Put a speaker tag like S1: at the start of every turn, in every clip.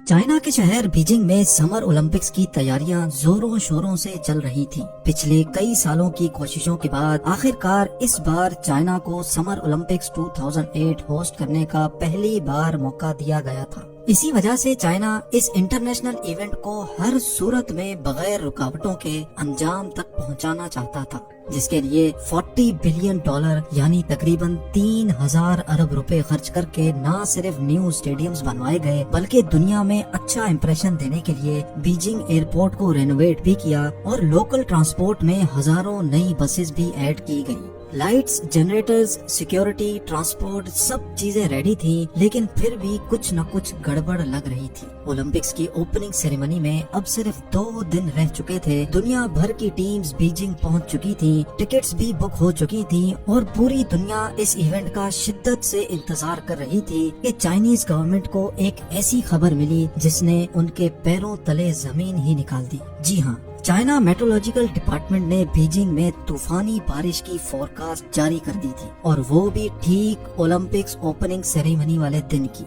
S1: China کے شہر Beijing میں سمر اولمپکس کی تیاریاں زوروں شوروں سے چل رہی تھیں۔ پچھلے کئی سالوں کی کوششوں کے بعد آخرکار اس بار چائنا کو سمر اولمپکس 2008 ہوسٹ کرنے کا پہلی بار موقع دیا گیا تھا۔ اسی وجہ سے چائنا اس انٹرنیشنل ایونٹ کو ہر صورت میں بغیر رکاوٹوں کے انجام تک پہنچانا چاہتا تھا، جس کے لیے $40 بلین یعنی تقریباً 3000 ارب روپے خرچ کر کے نہ صرف نیو اسٹیڈیمز بنوائے گئے بلکہ دنیا میں اچھا امپریشن دینے کے لیے بیجنگ ایئرپورٹ کو رینوویٹ بھی کیا اور لوکل ٹرانسپورٹ میں ہزاروں نئی بسز بھی ایڈ کی گئی۔ لائٹس، جنریٹرز، سیکیورٹی، ٹرانسپورٹ سب چیزیں ریڈی تھیں، لیکن پھر بھی کچھ نہ کچھ گڑبڑ لگ رہی تھی۔ اولمپکس کی اوپننگ سیریمنی میں اب صرف 2 دن رہ چکے تھے۔ دنیا بھر کی ٹیمز بیجنگ پہنچ چکی تھیں، ٹکٹس بھی بک ہو چکی تھیں اور پوری دنیا اس ایونٹ کا شدت سے انتظار کر رہی تھی کہ چائنیز گورنمنٹ کو ایک ایسی خبر ملی جس نے ان کے پیروں تلے زمین ہی نکال دی۔ جی ہاں، چائنا میٹرولوجیکل ڈپارٹمنٹ نے بیجنگ میں طوفانی بارش کی فورکاسٹ جاری کر دی تھی، اور وہ بھی ٹھیک اولمپکس اوپننگ سیریمنی والے دن کی۔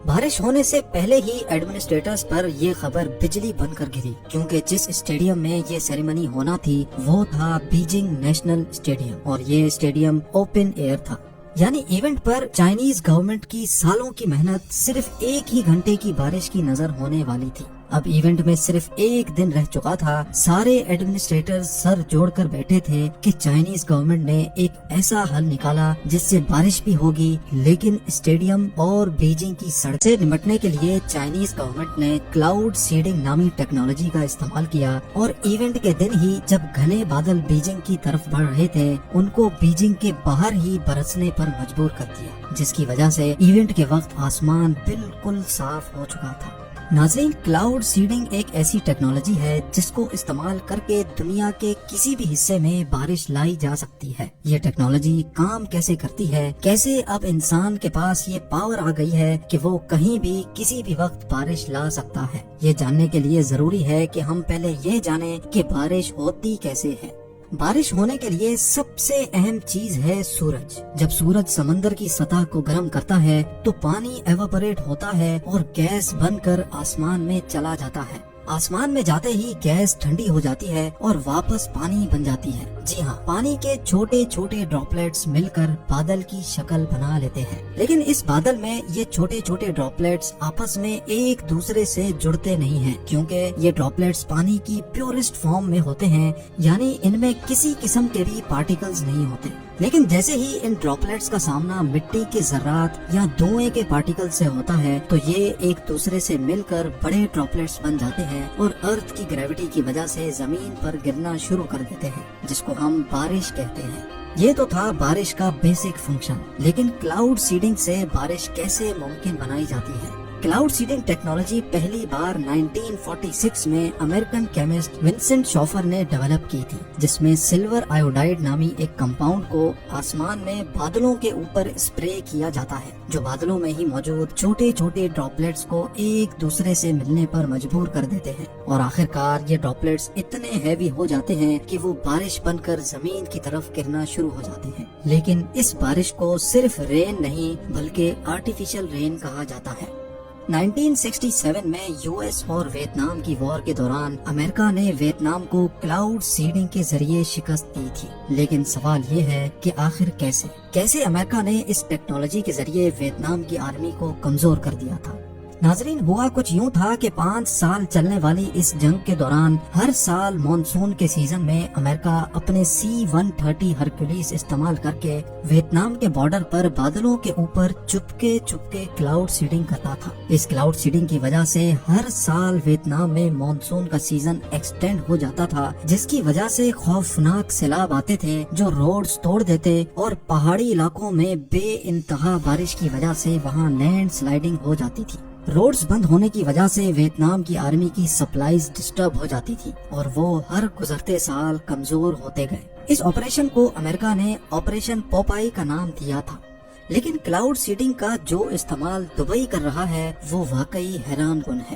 S1: بارش ہونے سے پہلے ہی ایڈمنسٹریٹرز پر یہ خبر بجلی بن کر گری، کیونکہ جس اسٹیڈیم میں یہ سیریمنی ہونا تھی وہ تھا بیجنگ نیشنل اسٹیڈیم، اور یہ اسٹیڈیم اوپن ایئر تھا۔ یعنی ایونٹ پر چائنیز گورنمنٹ کی سالوں کی محنت صرف 1 ہی گھنٹے کی بارش کی نظر ہونے والی تھی۔ اب ایونٹ میں صرف 1 دن رہ چکا تھا۔ سارے ایڈمنسٹریٹر سر جوڑ کر بیٹھے تھے کہ چائنیز گورنمنٹ نے ایک ایسا حل نکالا جس سے بارش بھی ہوگی لیکن اسٹیڈیم اور بیجنگ کی سڑک سے نمٹنے کے لیے چائنیز گورنمنٹ نے کلاؤڈ سیڈنگ نامی ٹیکنالوجی کا استعمال کیا، اور ایونٹ کے دن ہی جب گھنے بادل بیجنگ کی طرف بڑھ رہے تھے ان کو بیجنگ کے باہر ہی برسنے پر مجبور کر دیا، جس کی وجہ سے ایونٹ کے وقت آسمان بالکل صاف ہو چکا تھا۔ ناظرین، کلاؤڈ سیڈنگ ایک ایسی ٹیکنالوجی ہے جس کو استعمال کر کے دنیا کے کسی بھی حصے میں بارش لائی جا سکتی ہے۔ یہ ٹیکنالوجی کام کیسے کرتی ہے، کیسے اب انسان کے پاس یہ پاور آ گئی ہے کہ وہ کہیں بھی کسی بھی وقت بارش لا سکتا ہے، یہ جاننے کے لیے ضروری ہے کہ ہم پہلے یہ جانیں کہ بارش ہوتی کیسے ہے۔ بارش ہونے کے لیے سب سے اہم چیز ہے سورج۔ جب سورج سمندر کی سطح کو گرم کرتا ہے تو پانی ایواپوریٹ ہوتا ہے اور گیس بن کر آسمان میں چلا جاتا ہے۔ آسمان میں جاتے ہی گیس ٹھنڈی ہو جاتی ہے اور واپس پانی بن جاتی ہے۔ جی ہاں، پانی کے چھوٹے چھوٹے ڈراپلیٹس مل کر بادل کی شکل بنا لیتے ہیں، لیکن اس بادل میں یہ چھوٹے چھوٹے ڈراپلیٹس آپس میں ایک دوسرے سے جڑتے نہیں ہیں، کیونکہ یہ ڈراپلیٹس پانی کی پیورسٹ فارم میں ہوتے ہیں، یعنی ان میں کسی قسم کے بھی پارٹیکلز نہیں ہوتے۔ لیکن جیسے ہی ان ڈراپلیٹس کا سامنا مٹی کے ذرات یا دھوئیں کے پارٹیکل سے ہوتا ہے تو یہ ایک دوسرے سے مل کر بڑے ڈراپلیٹس بن جاتے ہیں اور ارتھ کی گریوٹی کی وجہ سے زمین پر گرنا شروع کر دیتے ہیں، جس کو ہم بارش کہتے ہیں۔ یہ تو تھا بارش کا بیسک فنکشن، لیکن کلاؤڈ سیڈنگ سے بارش کیسے ممکن بنائی جاتی ہے؟ کلاؤڈ سیڈنگ ٹیکنالوجی پہلی بار 1946 میں امریکن کیمسٹ ونسنٹ شوفر نے ڈیولپ کی تھی، جس میں سلور آیوڈائڈ نامی ایک کمپاؤنڈ کو آسمان میں بادلوں کے اوپر اسپرے کیا جاتا ہے، جو بادلوں میں ہی موجود چھوٹے چھوٹے ڈراپلیٹس کو ایک دوسرے سے ملنے پر مجبور کر دیتے ہیں، اور آخرکار یہ ڈراپلیٹس اتنے ہیوی ہو جاتے ہیں کہ وہ بارش بن کر زمین کی طرف گرنا شروع ہو جاتے ہیں۔ لیکن اس بارش کو صرف رین نہیں بلکہ آرٹیفیشل رین کہا جاتا ہے۔ 1967 میں یو ایس اور ویتنام کی وار کے دوران امریکہ نے ویتنام کو کلاؤڈ سیڈنگ کے ذریعے شکست دی تھی، لیکن سوال یہ ہے کہ آخر کیسے امریکہ نے اس ٹیکنالوجی کے ذریعے ویتنام کی آرمی کو کمزور کر دیا تھا؟ ناظرین، ہوا کچھ یوں تھا کہ 5 سال چلنے والی اس جنگ کے دوران ہر سال مانسون کے سیزن میں امریکہ اپنے C-130 ہرکولیس استعمال کر کے ویتنام کے بارڈر پر بادلوں کے اوپر چپکے کلاؤڈ سیڈنگ کرتا تھا۔ اس کلاؤڈ سیڈنگ کی وجہ سے ہر سال ویتنام میں مانسون کا سیزن ایکسٹینڈ ہو جاتا تھا، جس کی وجہ سے خوفناک سیلاب آتے تھے جو روڈز توڑ دیتے، اور پہاڑی علاقوں میں بے انتہا بارش کی وجہ سے وہاں لینڈ سلائیڈنگ ہو جاتی تھی۔ روڈز بند ہونے کی وجہ سے ویتنام کی آرمی کی سپلائیز ڈسٹرب ہو جاتی تھی اور وہ ہر گزرتے سال کمزور ہوتے گئے۔ اس آپریشن کو امریکہ نے آپریشن پوپائی کا نام دیا تھا، لیکن کلاؤڈ سیڈنگ کا جو استعمال دبئی کر رہا ہے وہ واقعی حیران کن ہے۔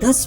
S1: 10